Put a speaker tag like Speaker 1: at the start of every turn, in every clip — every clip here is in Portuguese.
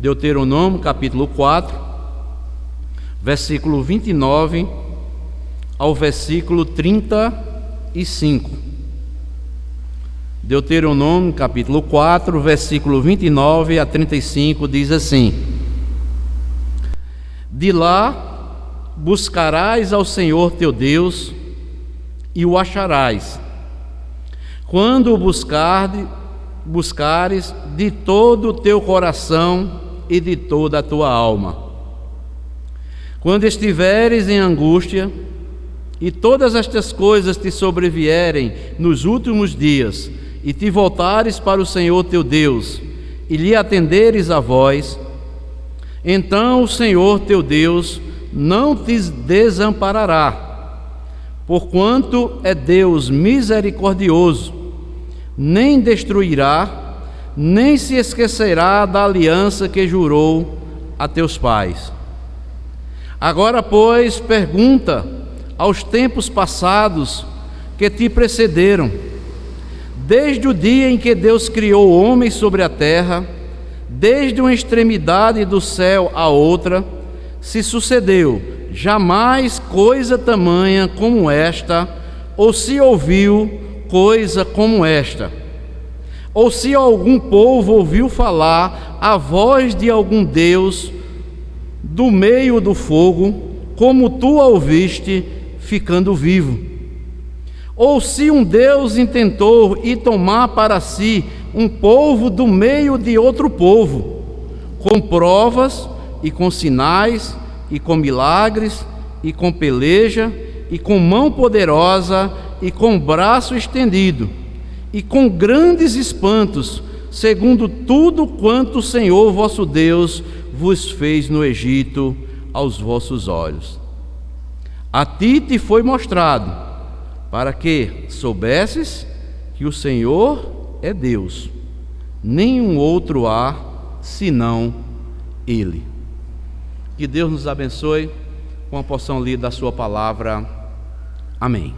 Speaker 1: Deuteronômio capítulo 4, versículo 29 ao versículo 35. Deuteronômio capítulo 4, versículo 29 a 35 diz assim: De lá buscarás ao Senhor teu Deus e o acharás, quando o buscares de todo o teu coração e de toda a tua alma. Quando estiveres em angústia e todas estas coisas te sobrevierem nos últimos dias, e te voltares para o Senhor teu Deus, e lhe atenderes a voz, então o Senhor teu Deus não te desamparará, porquanto é Deus misericordioso, nem destruirá, nem se esquecerá da aliança que jurou a teus pais. Agora, pois, pergunta aos tempos passados que te precederam, desde o dia em que Deus criou o homem sobre a terra, desde uma extremidade do céu à outra, se sucedeu jamais coisa tamanha como esta, ou se ouviu coisa como esta, ou se algum povo ouviu falar a voz de algum Deus do meio do fogo, como tu a ouviste ficando vivo. Ou se um Deus intentou ir tomar para si um povo do meio de outro povo, com provas e com sinais e com milagres e com peleja e com mão poderosa e com braço estendido e com grandes espantos, segundo tudo quanto o Senhor vosso Deus vos fez no Egito aos vossos olhos. A ti te foi mostrado, para que soubesses que o Senhor é Deus, nenhum outro há senão Ele. Que Deus nos abençoe com a porção lida da sua palavra. Amém.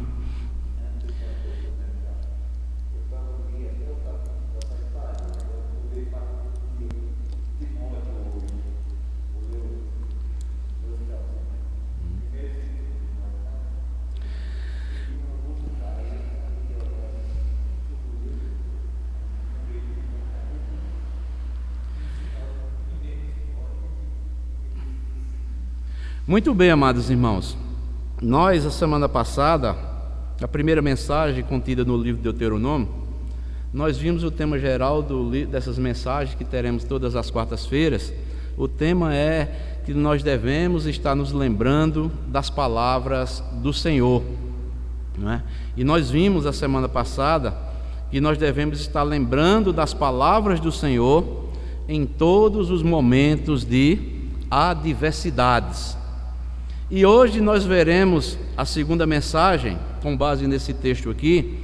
Speaker 1: Muito bem, amados irmãos, nós, a semana passada, a primeira mensagem contida no livro de Deuteronômio, nós vimos o tema geral dessas mensagens que teremos todas as quartas-feiras. O tema é que nós devemos estar nos lembrando das palavras do Senhor, não é? E nós vimos a semana passada que nós devemos estar lembrando das palavras do Senhor em todos os momentos de adversidades. E hoje nós veremos a segunda mensagem, com base nesse texto aqui.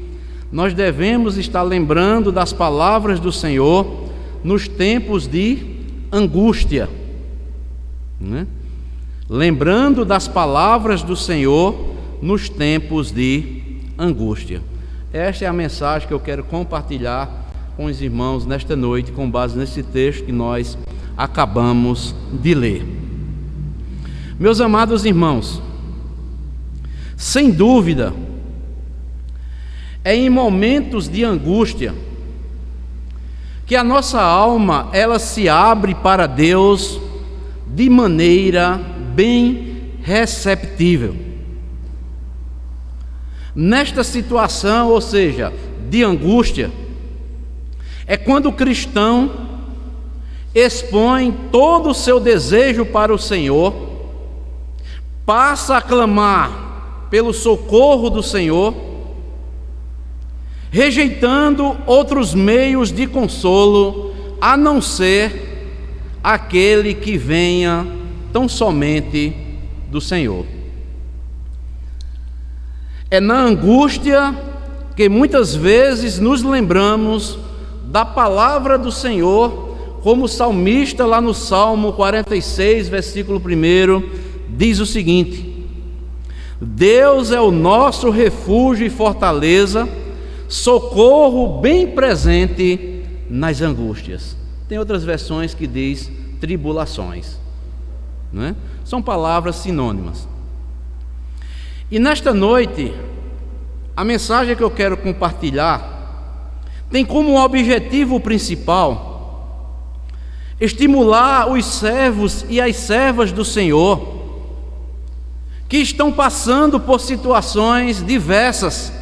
Speaker 1: Nós devemos estar lembrando das palavras do Senhor nos tempos de angústia, né? Lembrando das palavras do Senhor nos tempos de angústia. Esta é a mensagem que eu quero compartilhar com os irmãos nesta noite, com base nesse texto que nós acabamos de ler. Meus amados irmãos, sem dúvida, é em momentos de angústia que a nossa alma ela se abre para Deus de maneira bem receptível. Nesta situação, ou seja, de angústia, é quando o cristão expõe todo o seu desejo para o Senhor, passa a clamar pelo socorro do Senhor, rejeitando outros meios de consolo, a não ser aquele que venha tão somente do Senhor. É na angústia que muitas vezes nos lembramos da palavra do Senhor, como o salmista lá no Salmo 46, versículo 1, diz o seguinte: Deus é o nosso refúgio e fortaleza, socorro bem presente nas angústias. Tem outras versões que diz tribulações. Não é? São palavras sinônimas. E nesta noite, a mensagem que eu quero compartilhar tem como objetivo principal estimular os servos e as servas do Senhor que estão passando por situações diversas,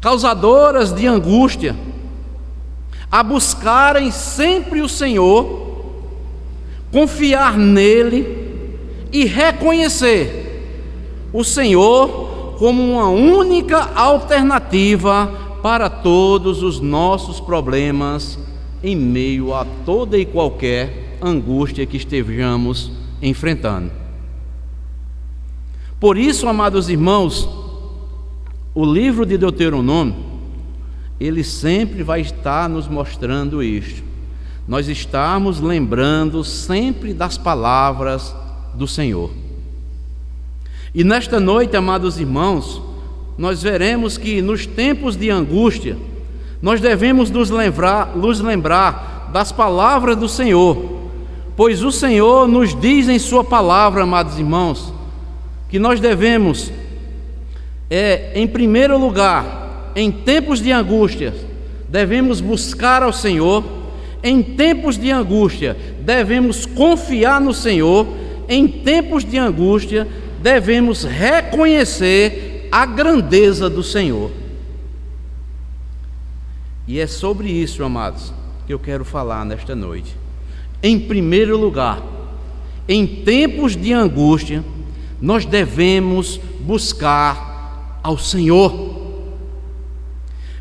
Speaker 1: causadoras de angústia, a buscarem sempre o Senhor, confiar nele e reconhecer o Senhor como uma única alternativa para todos os nossos problemas, em meio a toda e qualquer angústia que estejamos enfrentando. Por isso, amados irmãos, o livro de Deuteronômio, ele sempre vai estar nos mostrando isto. Nós estamos lembrando sempre das palavras do Senhor. E nesta noite, amados irmãos, nós veremos que nos tempos de angústia, nós devemos nos lembrar das palavras do Senhor, pois o Senhor nos diz em sua palavra, amados irmãos, que nós devemos, em primeiro lugar, em tempos de angústia, devemos buscar ao Senhor. Em tempos de angústia, devemos confiar no Senhor. Em tempos de angústia, devemos reconhecer a grandeza do Senhor. E é sobre isso, amados, que eu quero falar nesta noite. Em primeiro lugar, em tempos de angústia, nós devemos buscar ao Senhor.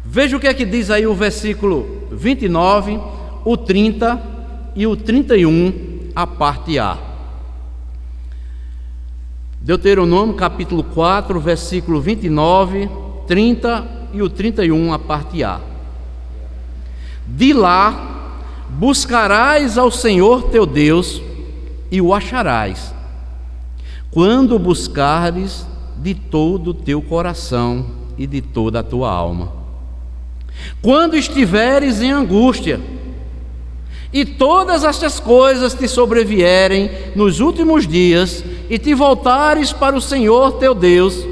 Speaker 1: Veja o que é que diz aí o versículo 29, o 30 e o 31, a parte A. Deuteronômio capítulo 4, versículo 29, 30 e o 31, a parte A. De lá buscarás ao Senhor teu Deus e o acharás, quando o buscares de todo o teu coração e de toda a tua alma. Quando estiveres em angústia, e todas estas coisas te sobrevierem nos últimos dias, e te voltares para o Senhor teu Deus,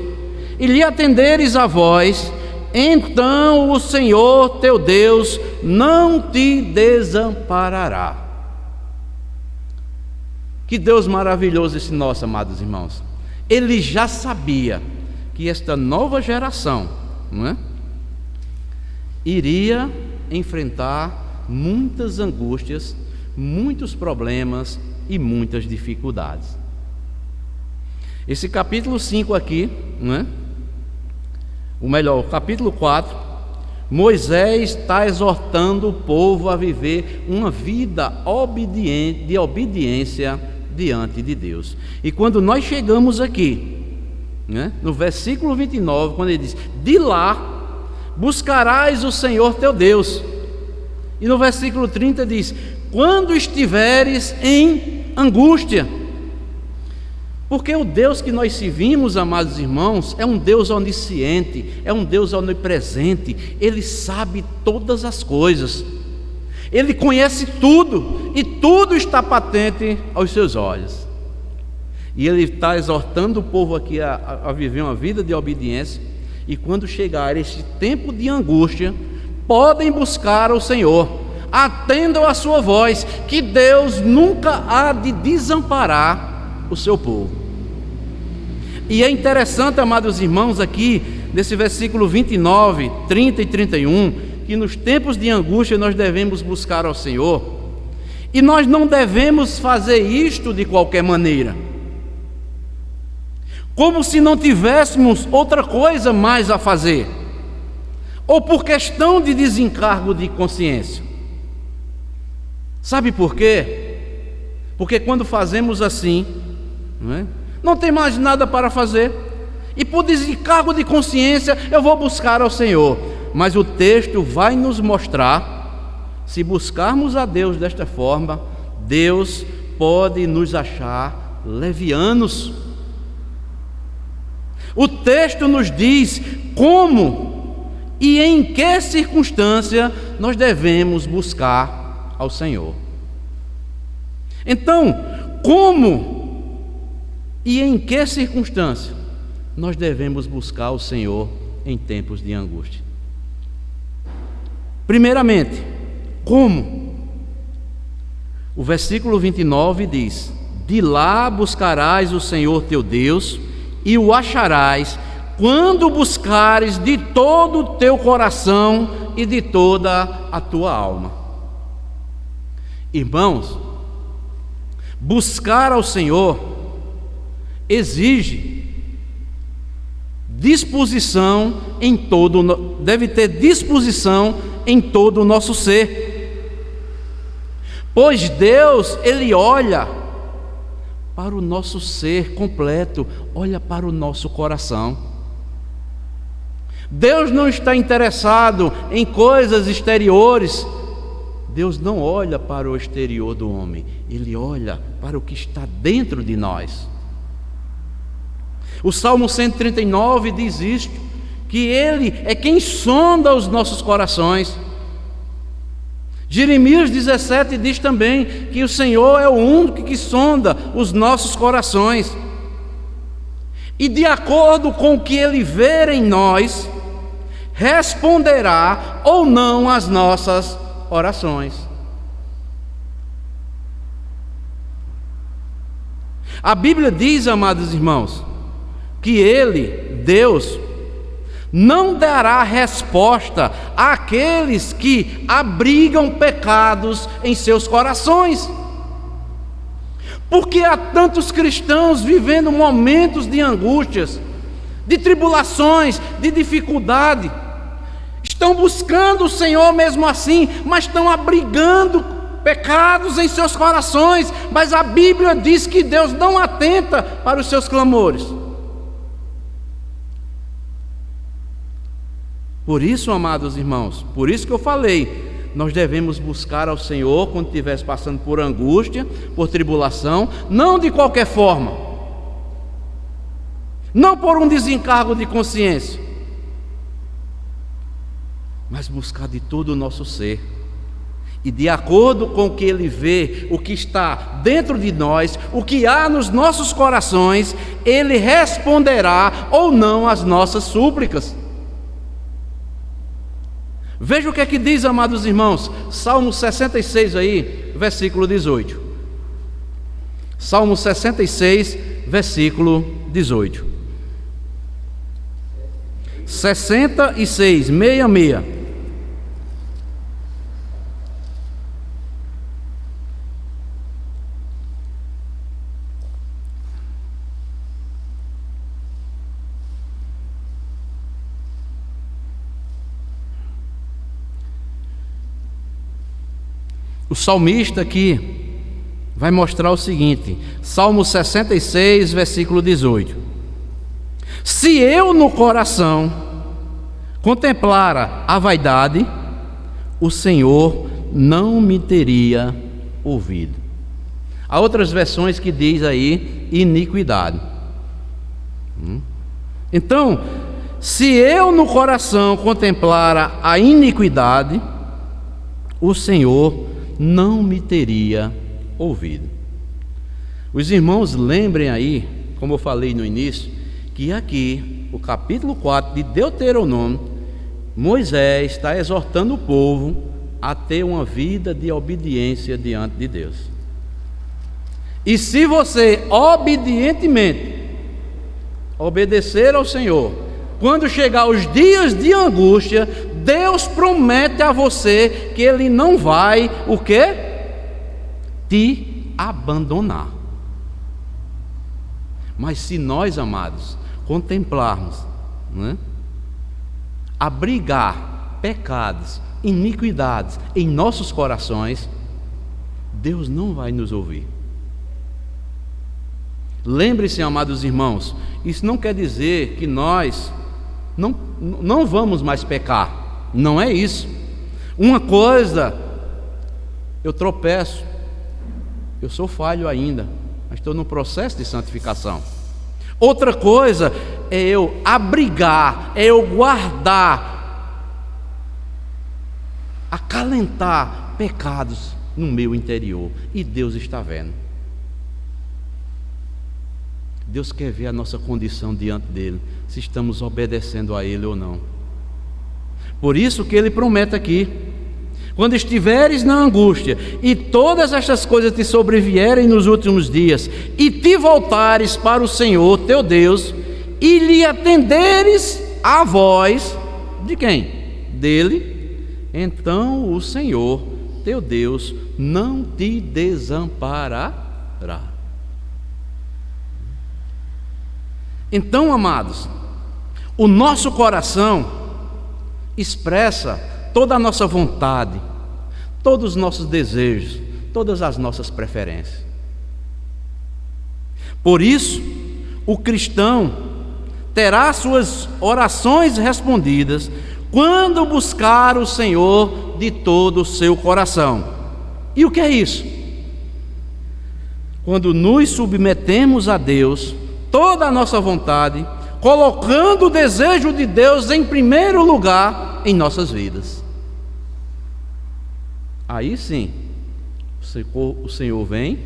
Speaker 1: e lhe atenderes a voz, então o Senhor teu Deus não te desamparará. Que Deus maravilhoso esse nosso, amados irmãos. Ele já sabia que esta nova geração, não é, iria enfrentar muitas angústias, muitos problemas e muitas dificuldades. Esse capítulo 5 aqui, não é? Ou melhor, o capítulo 4, Moisés está exortando o povo a viver uma vida obediente, de obediência diante de Deus. E quando nós chegamos aqui, né, no versículo 29, quando ele diz: de lá buscarás o Senhor teu Deus. E no versículo 30 diz: quando estiveres em angústia. Porque o Deus que nós servimos, amados irmãos, é um Deus onisciente, é um Deus onipresente. Ele sabe todas as coisas, Ele conhece tudo, e tudo está patente aos seus olhos. E Ele está exortando o povo aqui a viver uma vida de obediência. E quando chegar este tempo de angústia, podem buscar o Senhor, atendam a sua voz, que Deus nunca há de desamparar o seu povo. E é interessante, amados irmãos, aqui nesse versículo 29, 30 e 31, que nos tempos de angústia nós devemos buscar ao Senhor, e nós não devemos fazer isto de qualquer maneira, como se não tivéssemos outra coisa mais a fazer, ou por questão de desencargo de consciência. Sabe por quê? Porque quando fazemos assim, não tem mais nada para fazer, e por desencargo de consciência eu vou buscar ao Senhor. Mas o texto vai nos mostrar, se buscarmos a Deus desta forma, Deus pode nos achar levianos. O texto nos diz como e em que circunstância nós devemos buscar ao Senhor. Então, como e em que circunstância nós devemos buscar o Senhor em tempos de angústia? Primeiramente, como? O versículo 29 diz: de lá buscarás o Senhor teu Deus e o acharás quando buscares de todo o teu coração e de toda a tua alma. Irmãos, buscar ao Senhor exige disposição em todo, deve ter disposição em todo o nosso ser. Pois Deus, Ele olha para o nosso ser completo, olha para o nosso coração. Deus não está interessado em coisas exteriores. Deus não olha para o exterior do homem, Ele olha para o que está dentro de nós. O Salmo 139 diz isto, que Ele é quem sonda os nossos corações. Jeremias 17 diz também que o Senhor é o único que sonda os nossos corações. E de acordo com o que Ele vê em nós, responderá ou não às nossas orações. A Bíblia diz, amados irmãos, que Ele, Deus, não dará resposta àqueles que abrigam pecados em seus corações. Porque há tantos cristãos vivendo momentos de angústias, de tribulações, de dificuldade. Estão buscando o Senhor mesmo assim, mas estão abrigando pecados em seus corações. Mas a Bíblia diz que Deus não atenta para os seus clamores. Por isso, amados irmãos, por isso que eu falei, nós devemos buscar ao Senhor quando estiver passando por angústia, por tribulação, não de qualquer forma, não por um desencargo de consciência, mas buscar de todo o nosso ser, e de acordo com o que Ele vê, o que está dentro de nós, o que há nos nossos corações, Ele responderá ou não às nossas súplicas. Veja o que é que diz, amados irmãos, Salmo 66 aí, versículo 18. Salmo 66, versículo 18. 66, 66. O salmista aqui vai mostrar o seguinte, Salmo 66, versículo 18: se eu no coração contemplara a vaidade, o Senhor não me teria ouvido. Há outras versões que diz aí iniquidade. Então, se eu no coração contemplara a iniquidade, o Senhor não me teria ouvido. Os irmãos lembrem aí, como eu falei no início, que aqui, o capítulo 4 de Deuteronômio, Moisés está exortando o povo a ter uma vida de obediência diante de Deus. E se você obedientemente obedecer ao Senhor, quando chegar os dias de angústia, Deus promete a você que Ele não vai, o quê? Te abandonar. Mas se nós, amados, contemplarmos, abrigar pecados, iniquidades em nossos corações, Deus não vai nos ouvir. Lembre-se, amados irmãos, isso não quer dizer que nós não vamos mais pecar. Não é isso. Uma coisa, eu tropeço, eu sou falho ainda, mas estou no processo de santificação. Outra coisa é eu abrigar, é eu guardar, acalentar pecados no meu interior, e Deus está vendo. Deus quer ver a nossa condição diante dele, se estamos obedecendo a ele ou não. Por isso que ele promete aqui: quando estiveres na angústia e todas estas coisas te sobrevierem nos últimos dias, e te voltares para o Senhor teu Deus, e lhe atenderes a voz de quem? Dele, então o Senhor teu Deus não te desamparará. Então, amados, o nosso coração expressa toda a nossa vontade, todos os nossos desejos, todas as nossas preferências. Por isso, o cristão terá suas orações respondidas quando buscar o Senhor de todo o seu coração. E o que é isso? Quando nos submetemos a Deus, toda a nossa vontade, colocando o desejo de Deus em primeiro lugar em nossas vidas. Aí sim, o Senhor vem,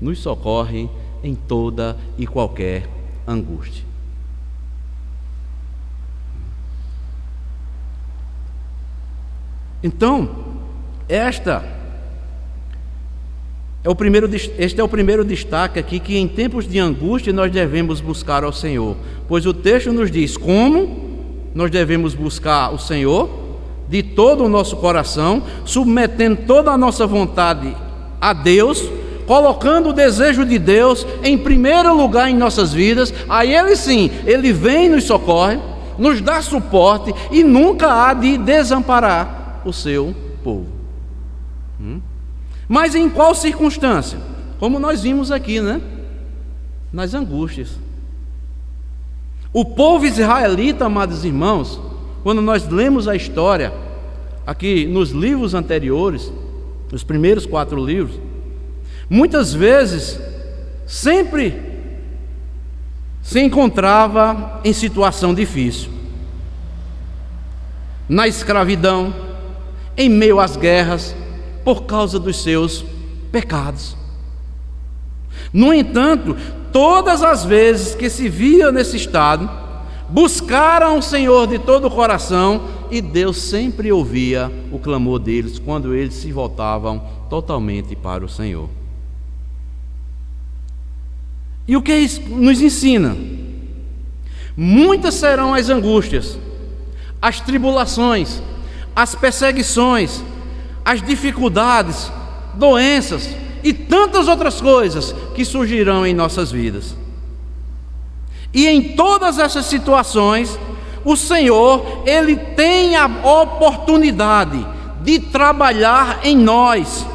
Speaker 1: nos socorre em toda e qualquer angústia. Então, este é o primeiro destaque aqui, que em tempos de angústia nós devemos buscar ao Senhor, pois o texto nos diz como nós devemos buscar o Senhor de todo o nosso coração, submetendo toda a nossa vontade a Deus, colocando o desejo de Deus em primeiro lugar em nossas vidas. Aí Ele sim, Ele vem e nos socorre, nos dá suporte e nunca há de desamparar o seu povo. Mas em qual circunstância? Como nós vimos aqui, né? Nas angústias. O povo israelita, amados irmãos, quando nós lemos a história aqui nos livros anteriores, os primeiros 4 livros, muitas vezes sempre se encontrava em situação difícil, na escravidão, em meio às guerras, por causa dos seus pecados. No entanto, todas as vezes que se via nesse estado, buscaram o Senhor de todo o coração, e Deus sempre ouvia o clamor deles quando eles se voltavam totalmente para o Senhor. E o que isso nos ensina? Muitas serão as angústias, as tribulações, as perseguições, as dificuldades, doenças e tantas outras coisas que surgirão em nossas vidas. E em todas essas situações, o Senhor, Ele tem a oportunidade de trabalhar em nós,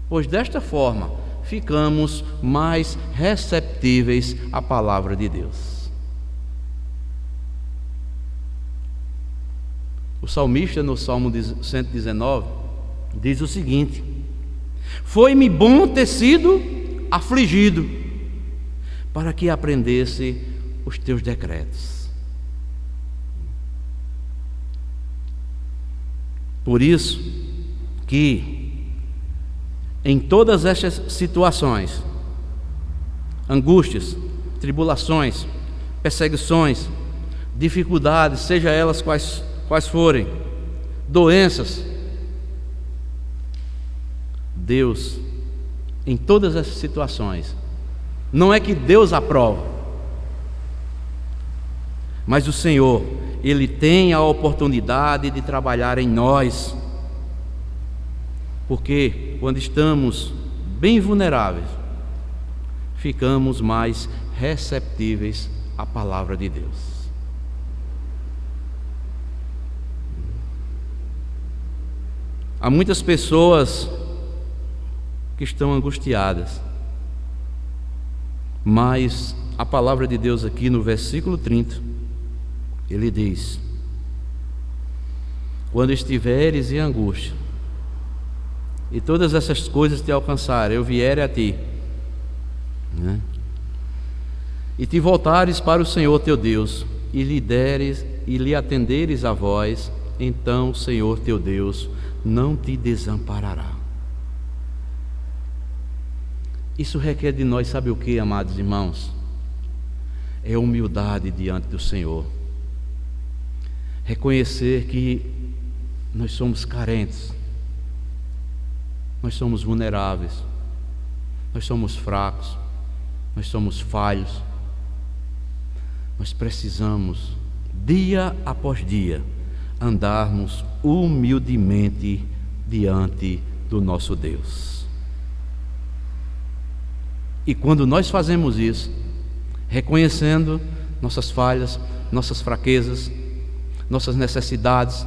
Speaker 1: pois desta forma ficamos mais receptíveis à palavra de Deus. O salmista, no Salmo 119, diz o seguinte: foi-me bom ter sido afligido, para que aprendesse os teus decretos. Por isso que em todas estas situações, angústias, tribulações, perseguições, dificuldades, seja elas quais forem, doenças, Deus, em todas essas situações, não é que Deus aprova, mas o Senhor, Ele tem a oportunidade de trabalhar em nós, porque quando estamos bem vulneráveis, ficamos mais receptíveis à palavra de Deus. Há muitas pessoas que estão angustiadas, mas a palavra de Deus aqui no versículo 30, ele diz: quando estiveres em angústia e todas essas coisas te alcançarem, eu vierem a ti, né? E te voltares para o Senhor teu Deus, e lhe atenderes a voz, então o Senhor teu Deus não te desamparará. Isso requer de nós, sabe o que, amados irmãos? É humildade diante do Senhor. Reconhecer que nós somos carentes, nós somos vulneráveis, nós somos fracos, nós somos falhos. Nós precisamos, dia após dia, andarmos humildemente diante do nosso Deus. E quando nós fazemos isso, reconhecendo nossas falhas, nossas fraquezas, nossas necessidades,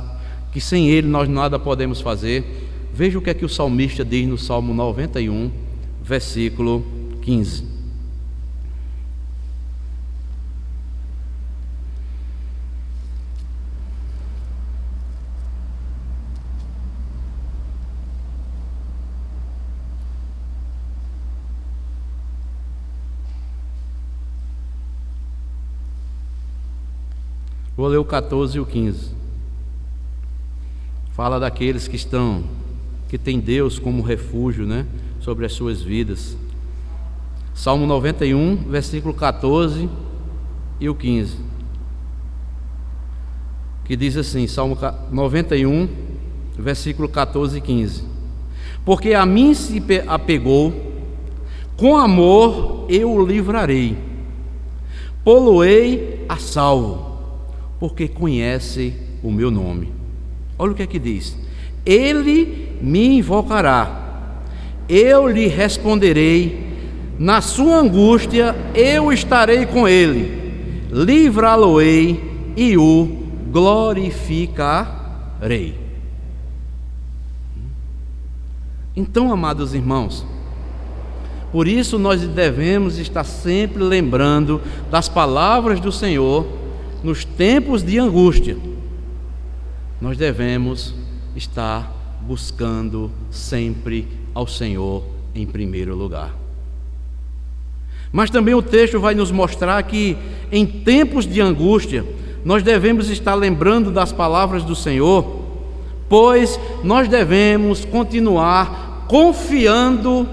Speaker 1: que sem Ele nós nada podemos fazer, veja o que é que o salmista diz no Salmo 91, versículo 15. Vou ler o 14 e o 15. Fala daqueles que têm Deus como refúgio, sobre as suas vidas. Salmo 91, versículo 14 e o 15. Que diz assim, Salmo 91, versículo 14 e 15. Porque a mim se apegou, com amor eu o livrarei, pô-lo-ei a salvo, porque conhece o meu nome. Olha o que é que diz: ele me invocará, eu lhe responderei, na sua angústia eu estarei com ele, livrá-lo-ei e o glorificarei. Então, amados irmãos, por isso nós devemos estar sempre lembrando das palavras do Senhor. Nos tempos de angústia, nós devemos estar buscando sempre ao Senhor em primeiro lugar. Mas também o texto vai nos mostrar que em tempos de angústia, nós devemos estar lembrando das palavras do Senhor, pois nós devemos continuar confiando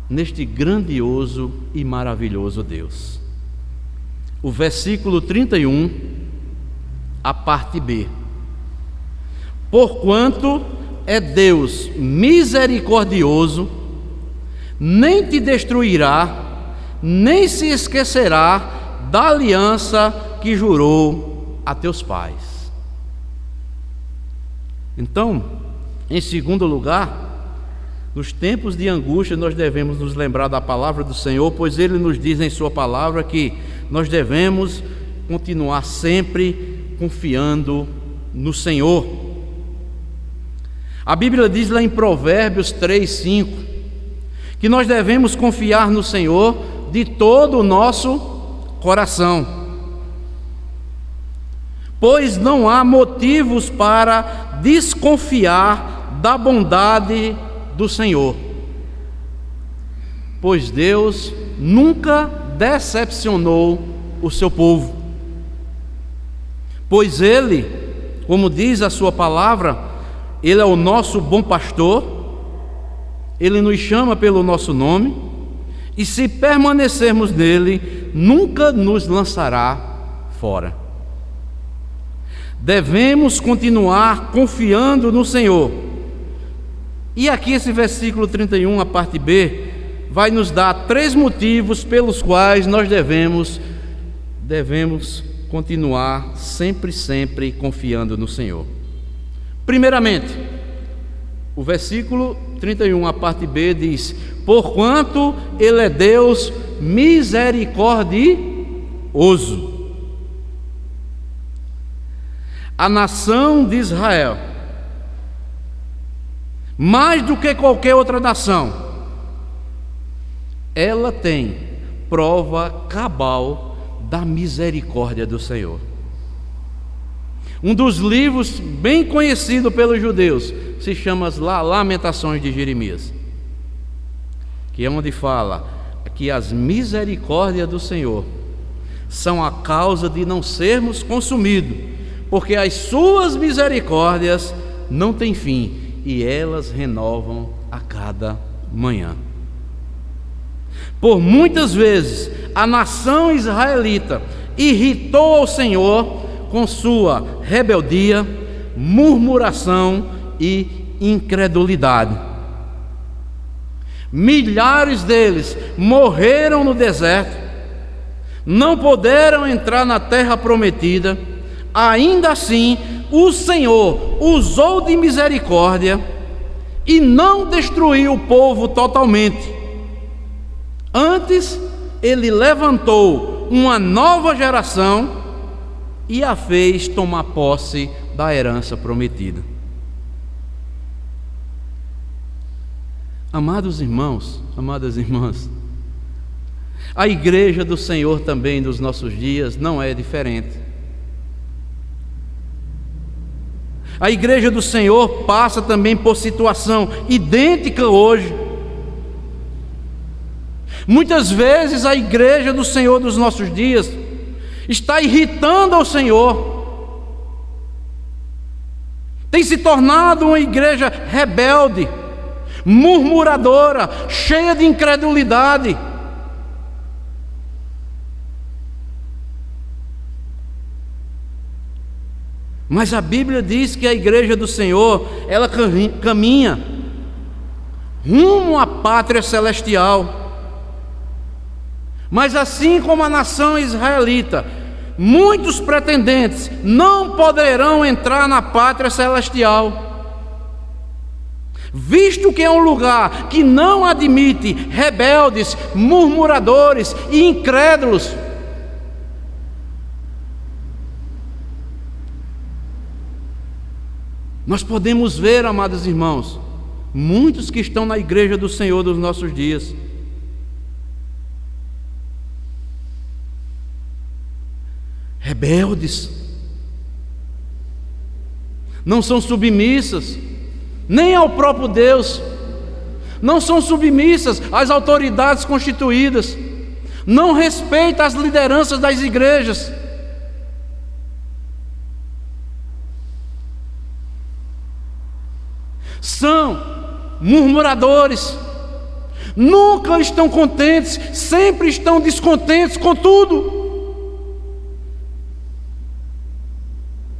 Speaker 1: neste grandioso e maravilhoso Deus. O versículo 31, a parte B. Porquanto é Deus misericordioso, nem te destruirá, nem se esquecerá da aliança que jurou a teus pais. Então, em segundo lugar, nos tempos de angústia nós devemos nos lembrar da palavra do Senhor, pois Ele nos diz em sua palavra que nós devemos continuar sempre confiando no Senhor. A Bíblia diz lá em Provérbios 3:5 que nós devemos confiar no Senhor de todo o nosso coração, pois não há motivos para desconfiar da bondade do Senhor, pois Deus nunca decepcionou o seu povo, pois Ele, como diz a sua palavra, Ele é o nosso bom pastor, Ele nos chama pelo nosso nome, e se permanecermos nele, nunca nos lançará fora. Devemos continuar confiando no Senhor. E aqui esse versículo 31, a parte B, vai nos dar 3 motivos pelos quais nós devemos continuar sempre confiando no Senhor. Primeiramente, o versículo 31, a parte B diz: porquanto Ele é Deus misericordioso. A nação de Israel, mais do que qualquer outra nação, ela tem prova cabal da misericórdia do Senhor. Um dos livros bem conhecido pelos judeus se chama Lamentações de Jeremias, que é onde fala que as misericórdias do Senhor são a causa de não sermos consumidos, porque as suas misericórdias não têm fim e elas renovam a cada manhã. Por muitas vezes a nação israelita irritou ao Senhor com sua rebeldia, murmuração e incredulidade. Milhares deles morreram no deserto, não puderam entrar na terra prometida. Ainda assim, o Senhor usou de misericórdia e não destruiu o povo totalmente. Antes, ele levantou uma nova geração e a fez tomar posse da herança prometida. Amados irmãos, amadas irmãs, a igreja do Senhor também nos nossos dias não é diferente. A igreja do Senhor passa também por situação idêntica hoje. Muitas vezes a igreja do Senhor dos nossos dias está irritando ao Senhor, tem se tornado uma igreja rebelde, murmuradora, cheia de incredulidade. Mas a Bíblia diz que a igreja do Senhor, ela caminha rumo à pátria celestial. Mas assim como a nação israelita, muitos pretendentes não poderão entrar na pátria celestial, visto que é um lugar que não admite rebeldes, murmuradores e incrédulos. Nós podemos ver, amados irmãos, muitos que estão na igreja do Senhor dos nossos dias, rebeldes, não são submissas nem ao próprio Deus, não são submissas às autoridades constituídas, não respeitam as lideranças das igrejas. São murmuradores, nunca estão contentes, sempre estão descontentes com tudo.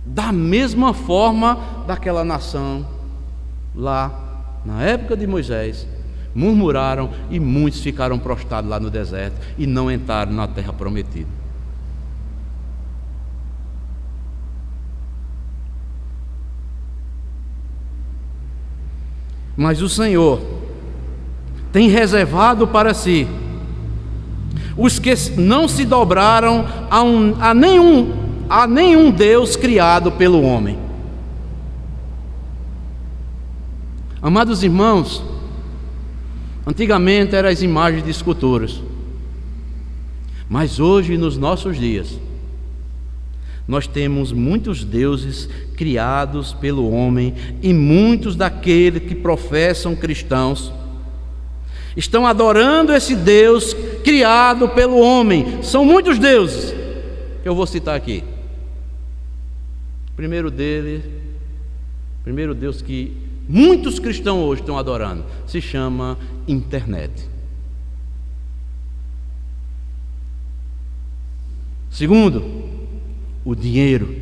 Speaker 1: Da mesma forma daquela nação lá na época de Moisés, murmuraram e muitos ficaram prostrados lá no deserto e não entraram na terra prometida. Mas o Senhor tem reservado para si os que não se dobraram a nenhum Deus criado pelo homem. Amados irmãos, antigamente eram as imagens de esculturas, mas hoje, nos nossos dias, nós temos muitos deuses criados pelo homem, e muitos daqueles que professam cristãos estão adorando esse Deus criado pelo homem. São muitos deuses que eu vou citar aqui. O primeiro Deus que muitos cristãos hoje estão adorando se chama internet. Segundo, o dinheiro,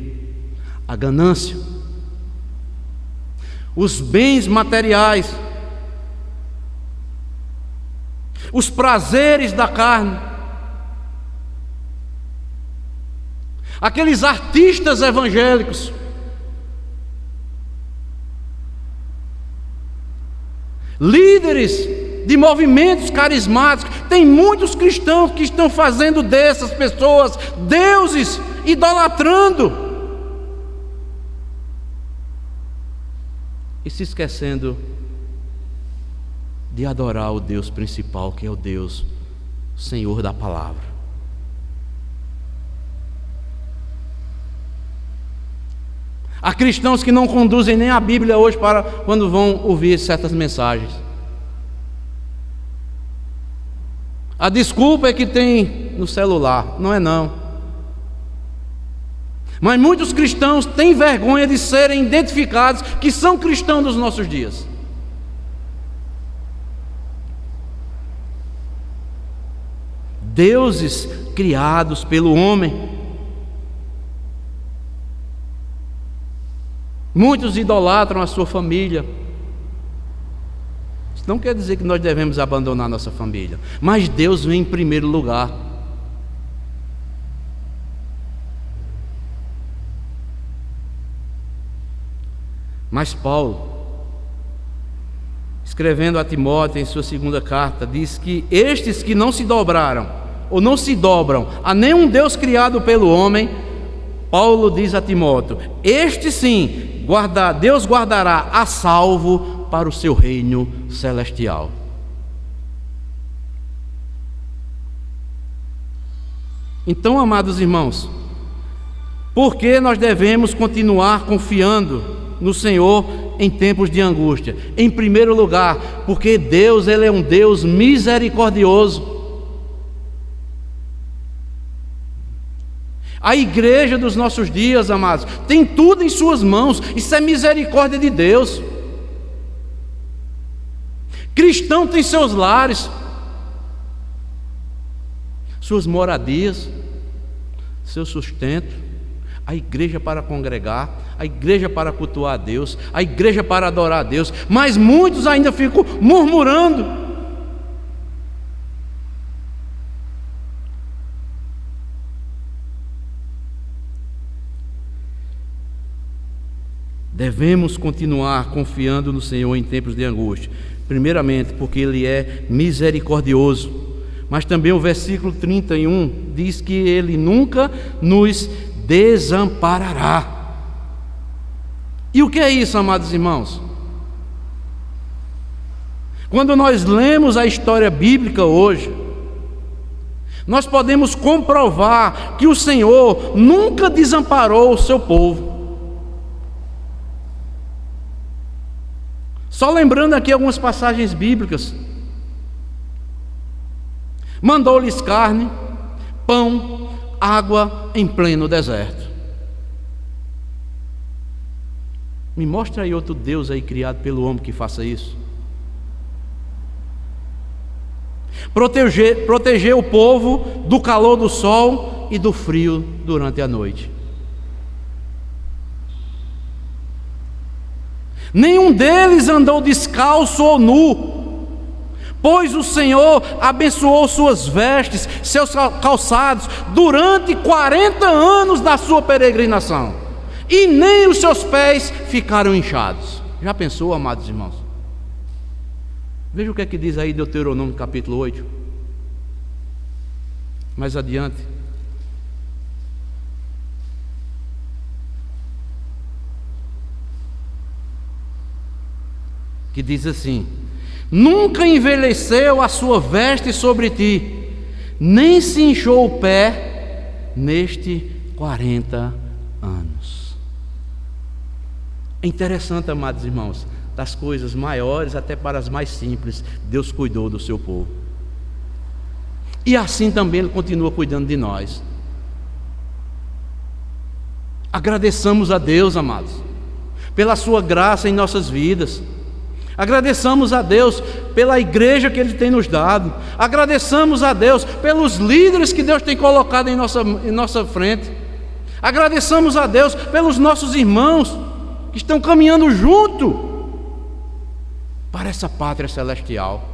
Speaker 1: a ganância, os bens materiais, os prazeres da carne, aqueles artistas evangélicos, líderes de movimentos carismáticos. Tem muitos cristãos que estão fazendo dessas pessoas deuses, idolatrando e se esquecendo de adorar o Deus principal, que é o Deus Senhor da palavra. Há cristãos que não conduzem nem a Bíblia hoje para quando vão ouvir certas mensagens. A desculpa é que tem no celular. Não é não. Mas muitos cristãos têm vergonha de serem identificados que são cristãos dos nossos dias. deuses criados pelo homem. Muitos idolatram a sua família. Isso não quer dizer que nós devemos abandonar nossa família, mas Deus vem em primeiro lugar. Mas Paulo, escrevendo a Timóteo em sua segunda carta, diz que estes que não se dobraram ou não se dobram a nenhum Deus criado pelo homem, Paulo diz a Timóteo, este sim, Deus guardará a salvo para o seu reino celestial. Então, amados irmãos, por que nós devemos continuar confiando no Senhor em tempos de angústia? Em primeiro lugar, porque Deus, Ele é um Deus misericordioso. A igreja dos nossos dias, amados, tem tudo em suas mãos. Isso é misericórdia de Deus. Cristão tem seus lares, suas moradias, seu sustento, a igreja para congregar, a igreja para cultuar a Deus, a igreja para adorar a Deus, mas muitos ainda ficam murmurando. Devemos continuar confiando no Senhor em tempos de angústia, primeiramente porque Ele é misericordioso, mas também o versículo 31 diz que Ele nunca nos desamparará. E o que é isso, amados irmãos? Quando nós lemos a história bíblica hoje, nós podemos comprovar que o Senhor nunca desamparou o seu povo. Só lembrando aqui algumas passagens bíblicas. Mandou-lhes carne, pão, água em pleno deserto. Me mostra aí outro Deus aí criado pelo homem que faça isso. Proteger o povo do calor do sol e do frio durante a noite. Nenhum deles andou descalço ou nu, pois o Senhor abençoou suas vestes, seus calçados, durante 40 anos da sua peregrinação, e nem os seus pés ficaram inchados. Já pensou, amados irmãos? Veja o que é que diz aí Deuteronômio capítulo 8, mais adiante. Que diz assim: nunca envelheceu a sua veste sobre ti, nem se inchou o pé neste 40 anos. É interessante, amados irmãos, das coisas maiores até para as mais simples, Deus cuidou do seu povo. E assim também Ele continua cuidando de nós. Agradeçamos a Deus, amados, pela sua graça em nossas vidas. Agradeçamos a Deus pela igreja que Ele tem nos dado. Agradeçamos a Deus pelos líderes que Deus tem colocado em nossa frente. Agradeçamos a Deus pelos nossos irmãos que estão caminhando junto para essa pátria celestial.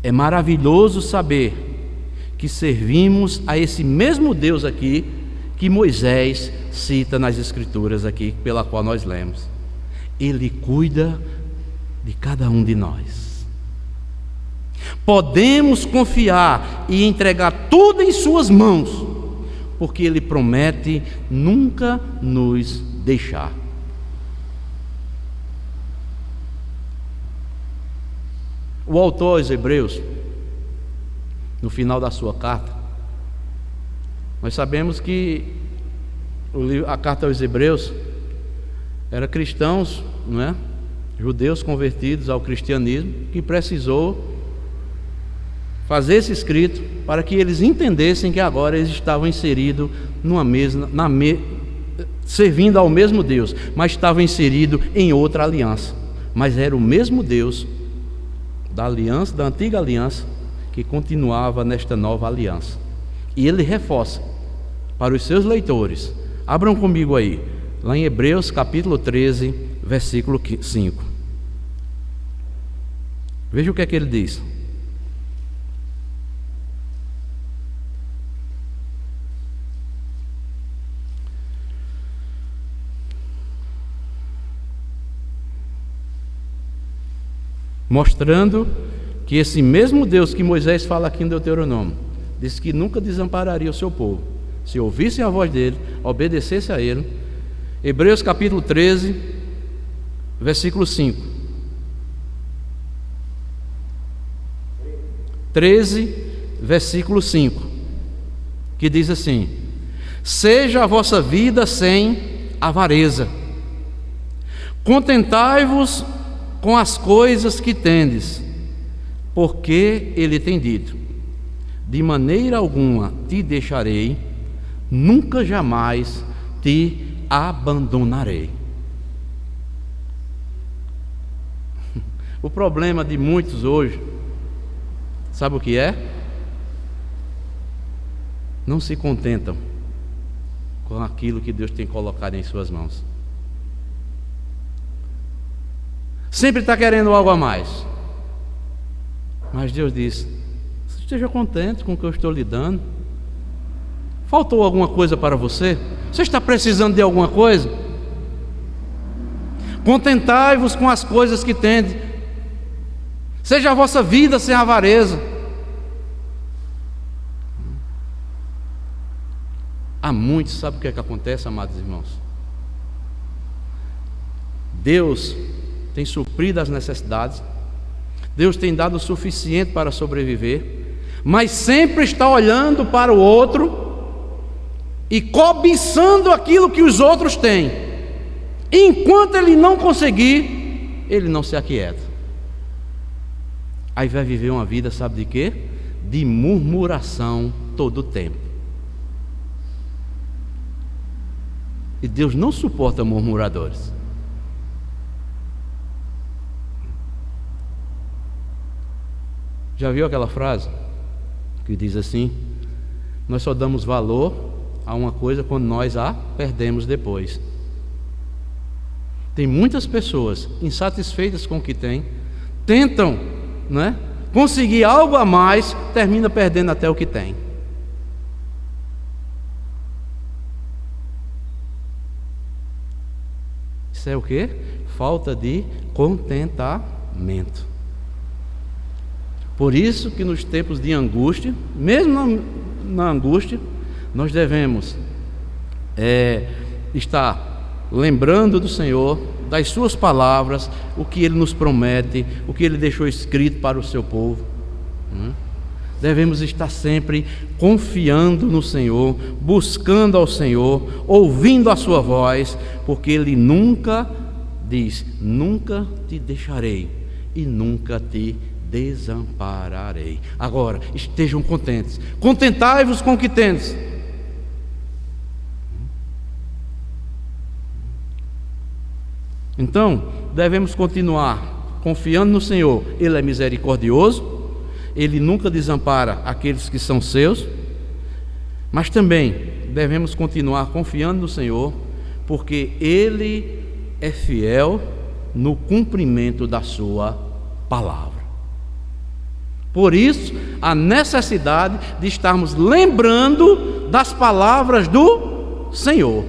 Speaker 1: É maravilhoso saber que servimos a esse mesmo Deus aqui que Moisés cita nas Escrituras aqui, pela qual nós lemos. Ele cuida de cada um de nós. Podemos confiar e entregar tudo em suas mãos, porque Ele promete nunca nos deixar. O autor aos Hebreus, no final da sua carta, nós sabemos que a carta aos Hebreus era cristãos, não é? Judeus convertidos ao cristianismo, que precisou fazer esse escrito para que eles entendessem que agora eles estavam inseridos servindo ao mesmo Deus, mas estavam inseridos em outra aliança, mas era o mesmo Deus da aliança, da antiga aliança, que continuava nesta nova aliança. E ele reforça para os seus leitores. Abram comigo aí, lá em Hebreus capítulo 13, versículo 5. Veja o que é que ele diz. Mostrando que esse mesmo Deus que Moisés fala aqui em Deuteronômio, disse que nunca desampararia o seu povo, se ouvissem a voz dele, obedecessem a ele. Hebreus capítulo 13, versículo 5. 13, versículo 5, que diz assim: seja a vossa vida sem avareza, contentai-vos com as coisas que tendes, porque ele tem dito: de maneira alguma te deixarei, nunca jamais te abandonarei. O problema de muitos hoje, sabe o que é? Não se contentam com aquilo que Deus tem colocado em suas mãos. Sempre está querendo algo a mais. Mas Deus diz: esteja contente com o que eu estou lhe dando. Faltou alguma coisa para você? Você está precisando de alguma coisa? Contentai-vos com as coisas que tendes. Seja a vossa vida sem avareza. Há muitos, sabe o que é que acontece, amados irmãos? Deus tem suprido as necessidades, Deus tem dado o suficiente para sobreviver, mas sempre está olhando para o outro e cobiçando aquilo que os outros têm. Enquanto ele não conseguir, ele não se aquieta. Aí vai viver uma vida, sabe de quê? De murmuração todo o tempo. E Deus não suporta murmuradores. Já viu aquela frase que diz assim: nós só damos valor a uma coisa quando nós a perdemos depois. Tem muitas pessoas insatisfeitas com o que têm, tentam, né, conseguir algo a mais, termina perdendo até o que tem. Isso é o quê? Falta de contentamento. Por isso que nos tempos de angústia, mesmo na angústia, nós devemos estar lembrando do Senhor, das suas palavras, o que Ele nos promete, o que Ele deixou escrito para o seu povo. Devemos estar sempre confiando no Senhor, buscando ao Senhor, ouvindo a sua voz, porque Ele nunca diz: nunca te deixarei e nunca te desampararei. Agora, estejam contentes. Contentai-vos com o que tendes. Então, devemos continuar confiando no Senhor. Ele é misericordioso, Ele nunca desampara aqueles que são seus. Mas também devemos continuar confiando no Senhor, porque Ele é fiel no cumprimento da sua palavra. Por isso, a necessidade de estarmos lembrando das palavras do Senhor,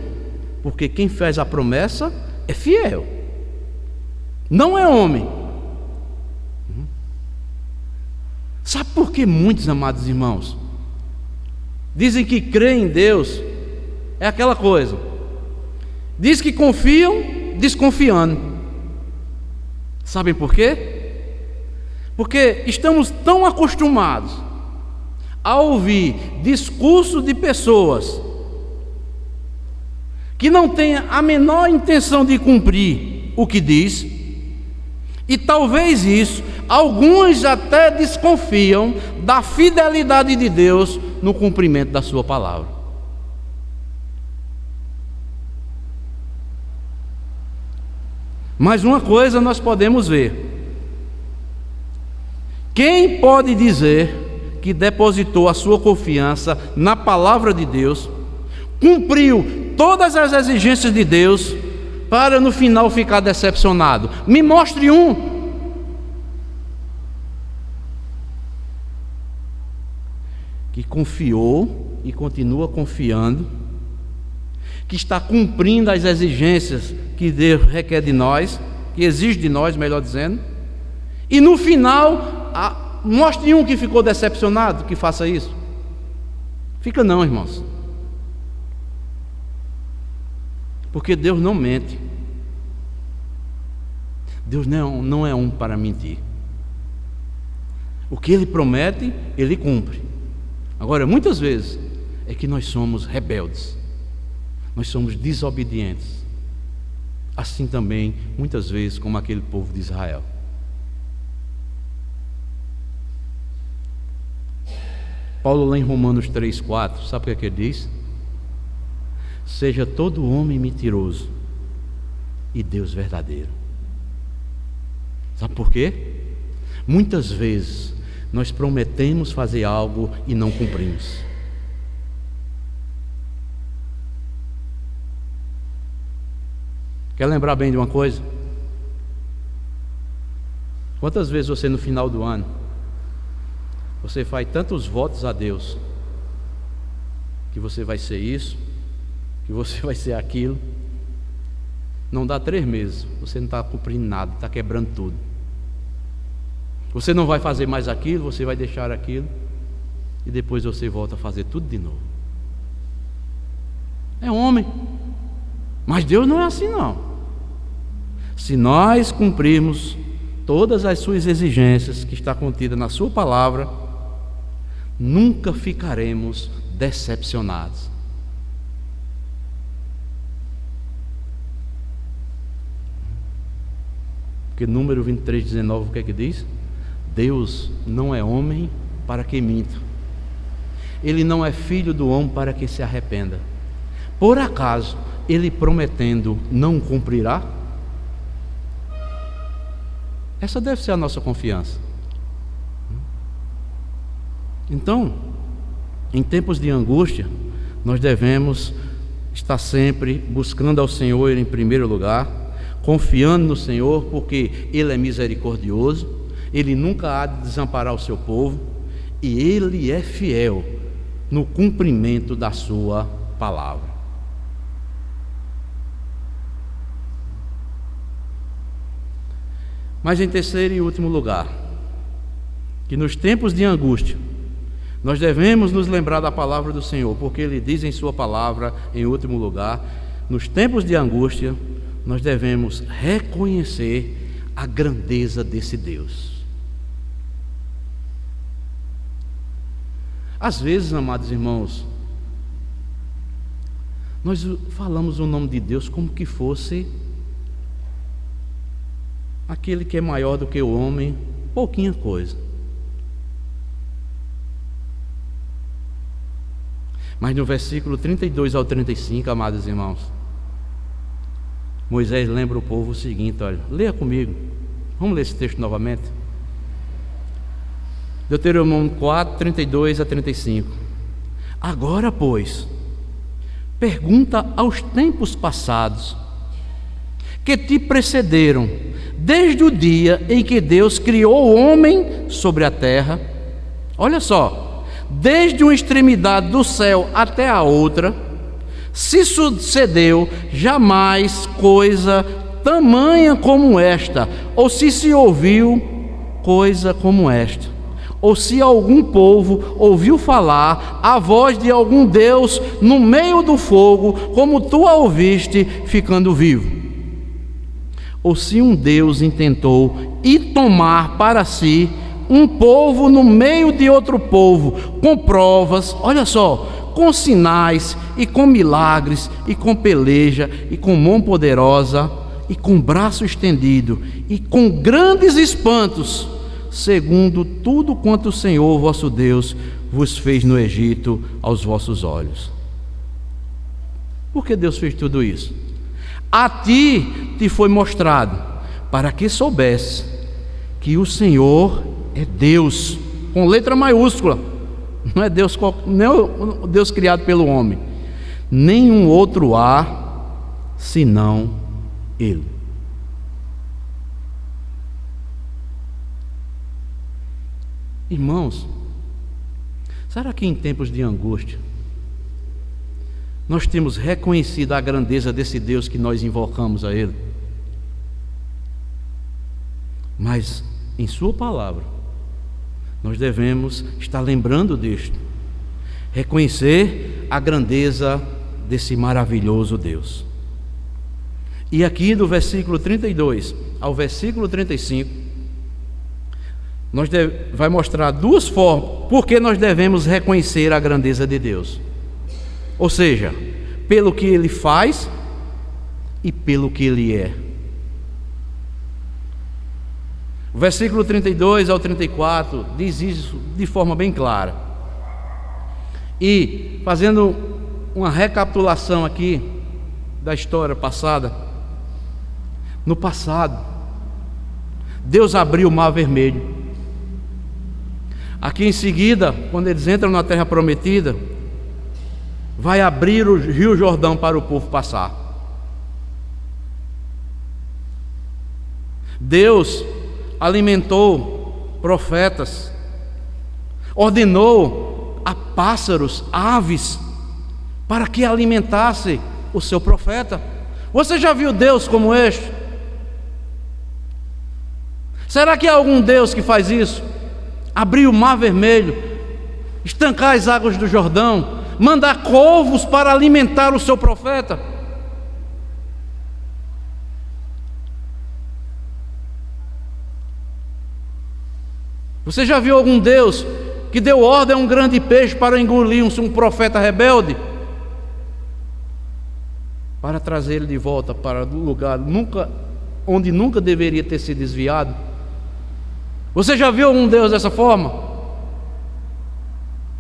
Speaker 1: porque quem fez a promessa é fiel, não é homem. Sabe por que muitos, amados irmãos, dizem que creem em Deus? É aquela coisa, diz que confiam, desconfiando. Sabem por quê? Porque estamos tão acostumados a ouvir discursos de pessoas que não têm a menor intenção de cumprir o que diz, e talvez isso, alguns até desconfiam da fidelidade de Deus no cumprimento da sua palavra. Mas uma coisa nós podemos ver: quem pode dizer que depositou a sua confiança na palavra de Deus, cumpriu todas as exigências de Deus, para no final ficar decepcionado? Me mostre um. Que confiou e continua confiando, que está cumprindo as exigências que Deus requer de nós, que exige de nós, melhor dizendo, e no final, mostre um que ficou decepcionado, que faça isso. Fica não, irmãos. Porque Deus não mente. Deus não é um para mentir. O que Ele promete, Ele cumpre. Agora, muitas vezes, é que nós somos rebeldes, nós somos desobedientes, assim também, muitas vezes, como aquele povo de Israel. Paulo, lá em Romanos 3,4, sabe o que ele diz? Seja todo homem mentiroso e Deus verdadeiro. Sabe por quê? Muitas vezes nós prometemos fazer algo e não cumprimos. Quer lembrar bem de uma coisa? Quantas vezes você, no final do ano, você faz tantos votos a Deus, que você vai ser isso, que você vai ser aquilo, não dá 3 meses, você não está cumprindo nada, está quebrando tudo. Você não vai fazer mais aquilo, você vai deixar aquilo, e depois você volta a fazer tudo de novo. É homem, mas Deus não é assim não. Se nós cumprirmos todas as suas exigências que está contida na sua palavra, nunca ficaremos decepcionados. Porque número 23:19, o que é que diz? Deus não é homem para que minta, Ele não é filho do homem para que se arrependa. Por acaso Ele prometendo não cumprirá? Essa deve ser a nossa confiança. Então, em tempos de angústia, nós devemos estar sempre buscando ao Senhor em primeiro lugar, confiando no Senhor, porque Ele é misericordioso, Ele nunca há de desamparar o seu povo, e Ele é fiel no cumprimento da sua palavra. Mas em terceiro e último lugar, que nos tempos de angústia, nós devemos nos lembrar da palavra do Senhor, porque Ele diz em sua palavra, em último lugar, nos tempos de angústia, nós devemos reconhecer a grandeza desse Deus. Às vezes, amados irmãos, nós falamos o nome de Deus como que fosse aquele que é maior do que o homem, pouquinha coisa. Mas no versículo 32 ao 35, amados irmãos, Moisés lembra o povo o seguinte, olha, leia comigo, vamos ler esse texto novamente. Deuteronômio 4, 32 a 35. Agora, pois, pergunta aos tempos passados, que te precederam, desde o dia em que Deus criou o homem sobre a terra. Olha só, desde uma extremidade do céu até a outra, se sucedeu jamais coisa tamanha como esta, ou se ouviu coisa como esta, ou se algum povo ouviu falar a voz de algum Deus no meio do fogo, como tu a ouviste ficando vivo, ou se um Deus intentou ir tomar para si um povo no meio de outro povo, com provas, olha só, com sinais e com milagres e com peleja e com mão poderosa e com braço estendido e com grandes espantos, segundo tudo quanto o Senhor vosso Deus vos fez no Egito aos vossos olhos. Por que Deus fez tudo isso? A ti te foi mostrado para que soubesse que o Senhor é Deus, com letra maiúscula, não é Deus, não é o Deus criado pelo homem, nenhum outro há senão Ele. Irmãos, será que em tempos de angústia nós temos reconhecido a grandeza desse Deus que nós invocamos a Ele? Mas em Sua palavra nós devemos estar lembrando disto, reconhecer a grandeza desse maravilhoso Deus. E aqui do versículo 32 ao versículo 35 vai mostrar duas formas por que nós devemos reconhecer a grandeza de Deus. Ou seja, pelo que Ele faz e pelo que Ele é. O versículo 32 ao 34 diz isso de forma bem clara. E fazendo uma recapitulação aqui da história passada, no passado, Deus abriu o Mar Vermelho. Aqui em seguida, quando eles entram na terra prometida, vai abrir o Rio Jordão para o povo passar. Deus alimentou profetas, ordenou a pássaros, aves, para que alimentasse o seu profeta. Você já viu Deus como este? Será que há algum Deus que faz isso? Abrir o Mar Vermelho, estancar as águas do Jordão, mandar corvos para alimentar o seu profeta? Você já viu algum Deus que deu ordem a um grande peixe para engolir um profeta rebelde? Para trazer ele de volta para o lugar onde nunca deveria ter se desviado? Você já viu algum Deus dessa forma?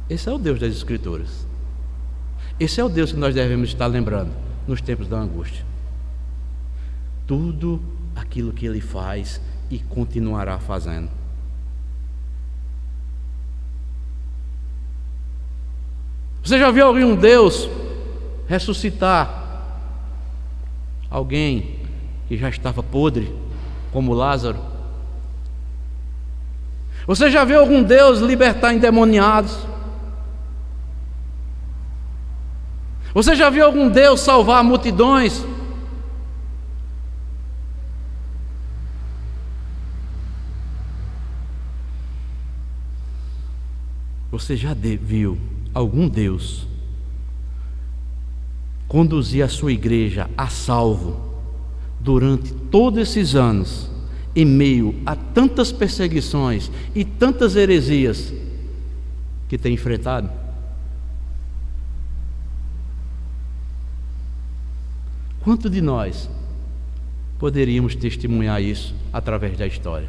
Speaker 1: Esse é o Deus das Escrituras. Esse é o Deus que nós devemos estar lembrando nos tempos da angústia. Tudo aquilo que Ele faz e continuará fazendo. Você já viu algum Deus ressuscitar alguém que já estava podre, como Lázaro? Você já viu algum Deus libertar endemoniados? Você já viu algum Deus salvar multidões? Você já viu algum Deus conduzir a sua igreja a salvo durante todos esses anos, em meio a tantas perseguições e tantas heresias que tem enfrentado? Quanto de nós poderíamos testemunhar isso através da história?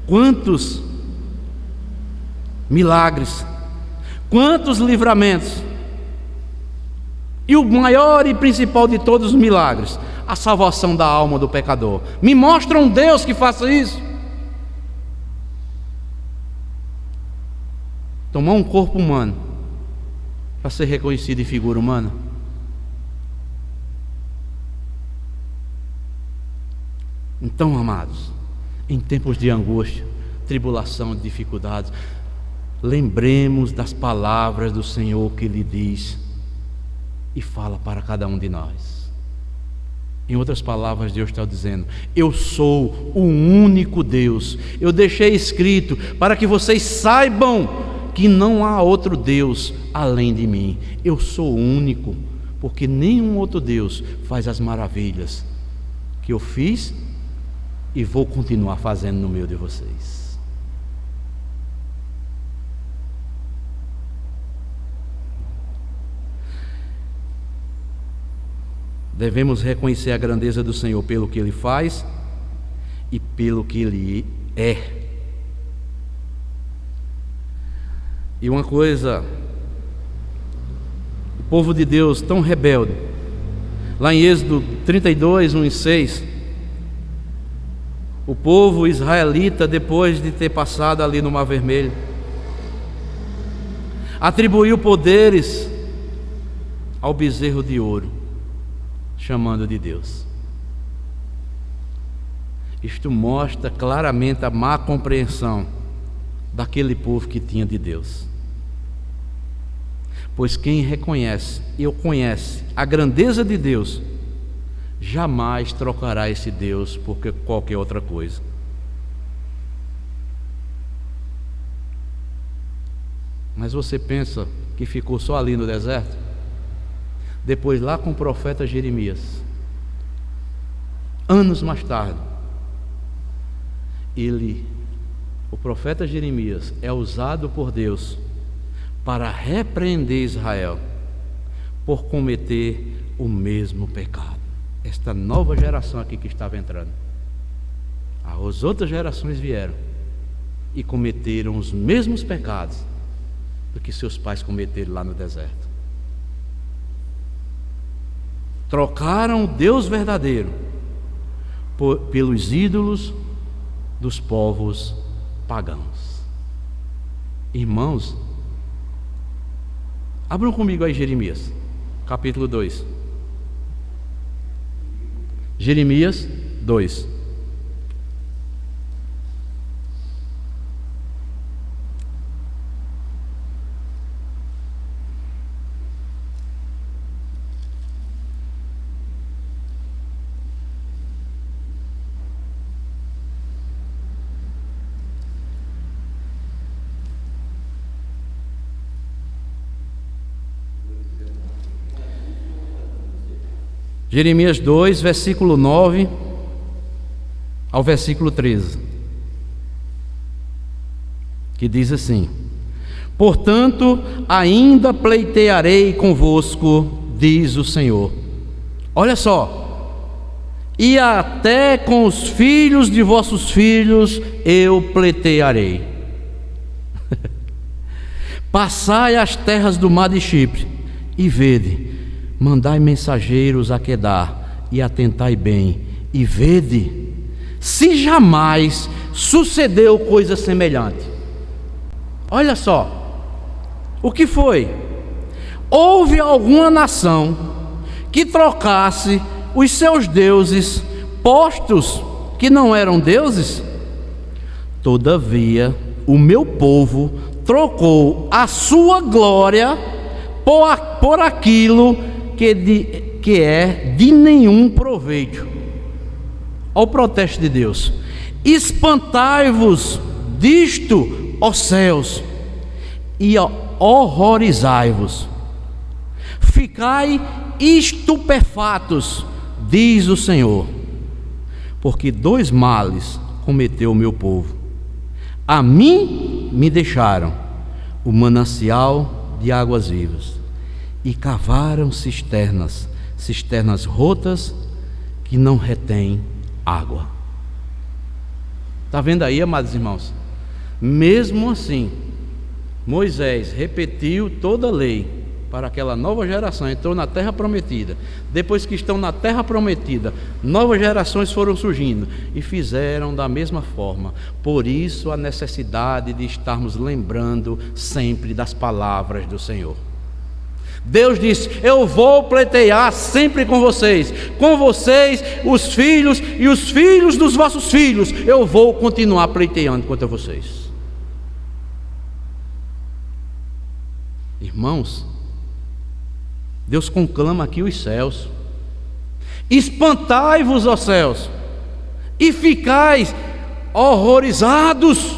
Speaker 1: Quantos milagres, quantos livramentos, e o maior e principal de todos os milagres, a salvação da alma do pecador. Me mostra um Deus que faça isso. Tomar um corpo humano para ser reconhecido em figura humana. Então, amados, em tempos de angústia, tribulação, dificuldades, lembremos das palavras do Senhor que Ele diz e fala para cada um de nós. Em outras palavras, Deus está dizendo: eu sou o único Deus. Eu deixei escrito para que vocês saibam que não há outro Deus além de mim. Eu sou o único, porque nenhum outro Deus faz as maravilhas que eu fiz e vou continuar fazendo no meio de vocês. Devemos reconhecer a grandeza do Senhor pelo que Ele faz e pelo que Ele é. E uma coisa, o povo de Deus tão rebelde, Lá em Êxodo 32, 1 e 6, o povo israelita, depois de ter passado ali no Mar Vermelho, atribuiu poderes ao bezerro de ouro, chamando de Deus. Isto mostra claramente a má compreensão daquele povo que tinha de Deus. Pois quem reconhece e conhece a grandeza de Deus, jamais trocará esse Deus por qualquer outra coisa. Mas você pensa que ficou só ali no deserto? Depois lá com o profeta Jeremias, anos mais tarde, o profeta Jeremias é usado por Deus para repreender Israel por cometer o mesmo pecado. Esta nova geração aqui que estava entrando, as outras gerações vieram e cometeram os mesmos pecados do que seus pais cometeram lá no deserto. Trocaram o Deus verdadeiro pelos ídolos dos povos pagãos. Irmãos, abram comigo aí Jeremias, capítulo 2. Jeremias 2. Jeremias 2, versículo 9 ao versículo 13, que diz assim: portanto, ainda pleitearei convosco, diz o Senhor. Olha só, e até com os filhos de vossos filhos eu pleitearei. Passai as terras do mar de Chipre e vede, mandai mensageiros a Quedar e atentai bem e vede se jamais sucedeu coisa semelhante. Olha só, o que foi? Houve alguma nação que trocasse os seus deuses postos que não eram deuses? Todavia o meu povo trocou a sua glória por aquilo que é de nenhum proveito. Olha o protesto de Deus: espantai-vos disto, ó céus, e horrorizai-vos, ficai estupefatos, diz o Senhor, porque dois males cometeu o meu povo. A mim me deixaram o manancial de águas vivas e cavaram cisternas rotas que não retêm água. Está vendo aí, amados irmãos? Mesmo assim, Moisés repetiu toda a lei para aquela nova geração, entrou na terra prometida. Depois que estão na terra prometida, novas gerações foram surgindo e fizeram da mesma forma. Por isso a necessidade de estarmos lembrando sempre das palavras do Senhor. Deus disse: eu vou pleitear sempre com vocês, os filhos e os filhos dos vossos filhos, eu vou continuar pleiteando contra vocês. Irmãos, Deus conclama aqui os céus: espantai-vos, ó céus, e ficais horrorizados.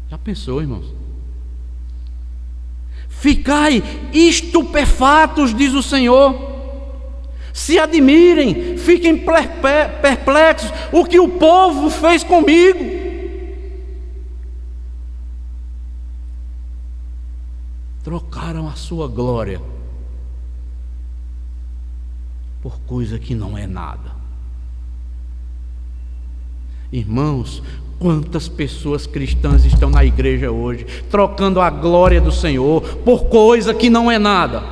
Speaker 1: Já pensou, irmãos? Ficai estupefatos, diz o Senhor. Se admirem, fiquem perplexos. O que o povo fez comigo? Trocaram a sua glória por coisa que não é nada. Irmãos, quantas pessoas cristãs estão na igreja hoje, trocando a glória do Senhor por coisa que não é nada.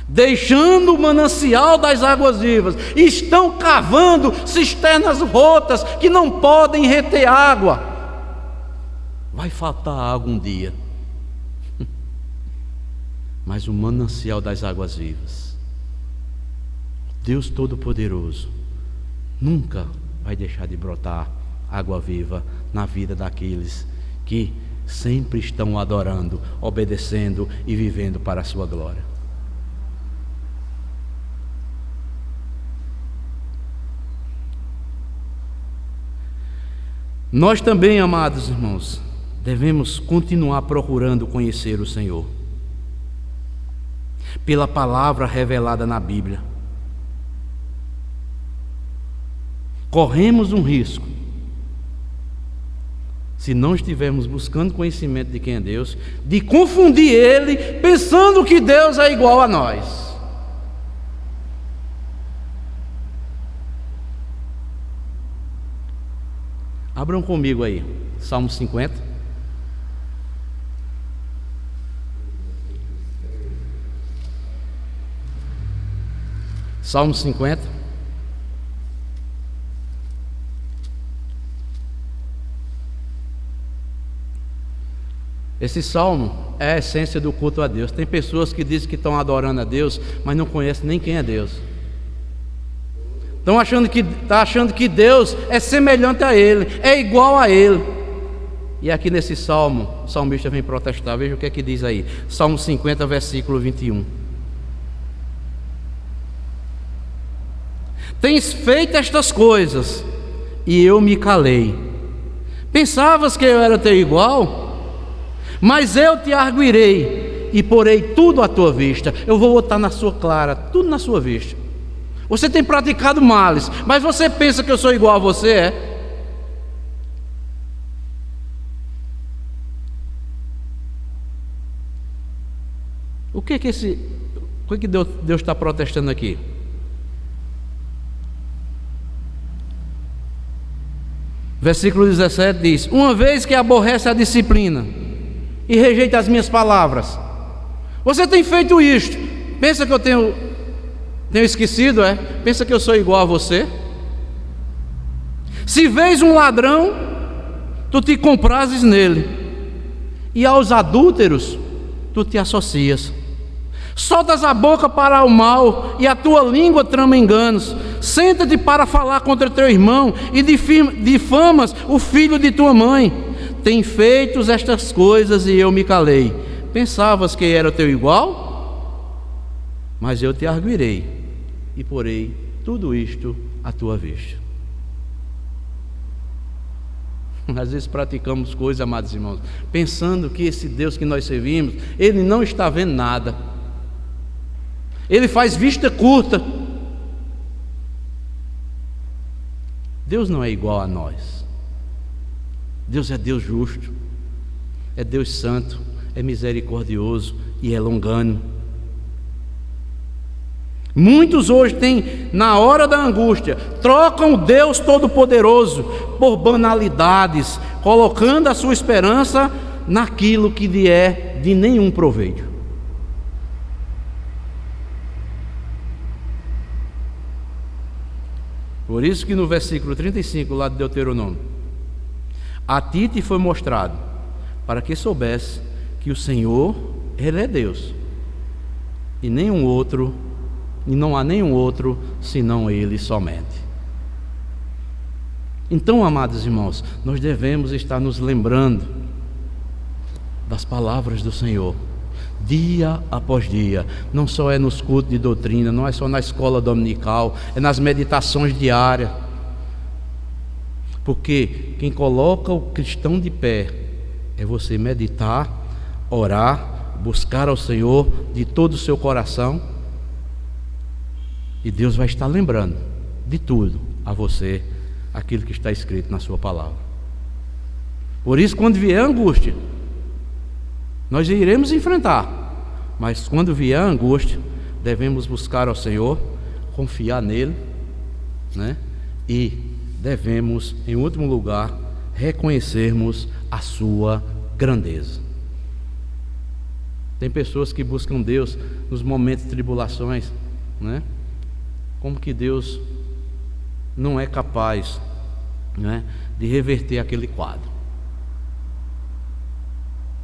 Speaker 1: deixando o manancial das águas vivas, estão cavando cisternas rotas que não podem reter água. Vai faltar água um dia, mas o manancial das águas vivas, Deus Todo-Poderoso, nunca vai deixar de brotar água viva na vida daqueles que sempre estão adorando, obedecendo e vivendo para a sua glória. Nós também, amados irmãos, devemos continuar procurando conhecer o Senhor pela palavra revelada na Bíblia. Corremos um risco, se não estivermos buscando conhecimento de quem é Deus, de confundir Ele pensando que Deus é igual a nós. Abram comigo aí, Salmo 50. Salmo 50. Esse salmo é a essência do culto a Deus. Tem pessoas que dizem que estão adorando a Deus, mas não conhecem nem quem é Deus. Estão achando que Deus é semelhante a Ele, é igual a Ele. E aqui nesse salmo, o salmista vem protestar. Veja o que é que diz aí. Salmo 50, versículo 21. Tens feito estas coisas, e eu me calei. Pensavas que eu era teu igual? Mas eu te arguirei e porei tudo à tua vista. Eu vou botar na sua clara, tudo na sua vista. Você tem praticado males, mas você pensa que eu sou igual a você, é? O que Deus está protestando aqui? Versículo 17 diz: uma vez que aborrece a disciplina e rejeita as minhas palavras, você tem feito isto. Pensa que eu tenho esquecido, é? Pensa que eu sou igual a você? Se vês um ladrão, tu te comprases nele, e aos adúlteros tu te associas. Soltas a boca para o mal, e a tua língua trama enganos. Senta-te para falar contra teu irmão, e difamas o filho de tua mãe. Tem feito estas coisas, e eu me calei. Pensavas que era teu igual? Mas eu te arguirei e porei tudo isto à tua vista. Às vezes praticamos coisas, amados irmãos, pensando que esse Deus que nós servimos, Ele não está vendo nada. Ele faz vista curta. Deus não é igual a nós. Deus é Deus justo, é Deus santo, é misericordioso e é longânimo. Muitos hoje têm, na hora da angústia, trocam o Deus Todo-Poderoso por banalidades, colocando a sua esperança naquilo que lhe é de nenhum proveito. Por isso que no versículo 35 lá de Deuteronômio: a ti te foi mostrado, para que soubesse que o Senhor, Ele é Deus, e não há nenhum outro senão Ele somente. Então, amados irmãos, nós devemos estar nos lembrando das palavras do Senhor, dia após dia. Não só é nos cultos de doutrina, não é só na escola dominical, é nas meditações diárias. Porque quem coloca o cristão de pé é você meditar, orar, buscar ao Senhor de todo o seu coração, e Deus vai estar lembrando de tudo a você, aquilo que está escrito na sua palavra. Por isso, quando vier a angústia, nós iremos enfrentar, mas quando vier a angústia, devemos buscar ao Senhor, confiar nele, né? E devemos, em último lugar, reconhecermos a sua grandeza. Tem pessoas que buscam Deus nos momentos de tribulações, né? Como que Deus não é capaz, né, de reverter aquele quadro?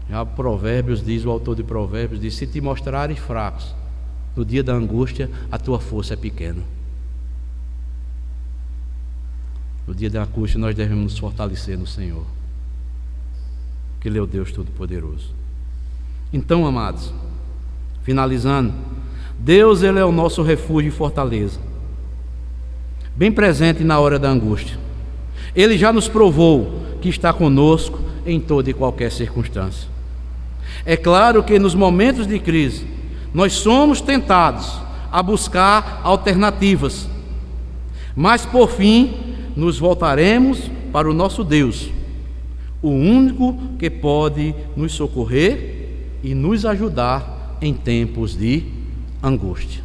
Speaker 1: Já Provérbios diz, o autor de Provérbios diz: se te mostrares fracos no dia da angústia, a tua força é pequena. No dia da angústia nós devemos nos fortalecer no Senhor, que Ele é o Deus Todo-Poderoso. Então, amados, finalizando, Deus, Ele é o nosso refúgio e fortaleza, bem presente na hora da angústia. Ele já nos provou que está conosco em toda e qualquer circunstância. É claro que nos momentos de crise nós somos tentados a buscar alternativas, mas por fim nos voltaremos para o nosso Deus, o único que pode nos socorrer e nos ajudar em tempos de angústia.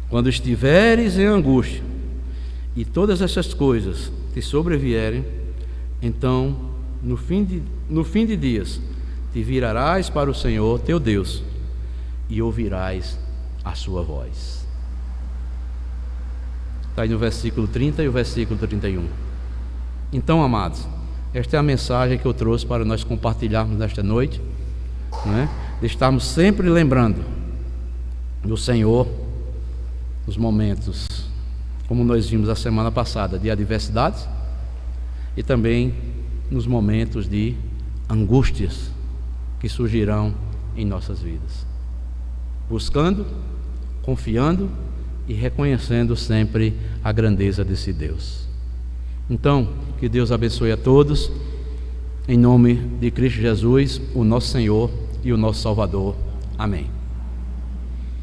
Speaker 1: Quando estiveres em angústia e todas essas coisas te sobrevierem, então no fim de dias te virarás para o Senhor teu Deus e ouvirás a sua voz. Está aí no versículo 30 e o versículo 31. Então, amados, esta é a mensagem que eu trouxe para nós compartilharmos nesta noite, né? De estarmos sempre lembrando do Senhor nos momentos, como nós vimos a semana passada, de adversidades, e também nos momentos de angústias que surgirão em nossas vidas, buscando, confiando e reconhecendo sempre a grandeza desse Deus. Então, que Deus abençoe a todos, em nome de Cristo Jesus, o nosso Senhor e o nosso Salvador. Amém.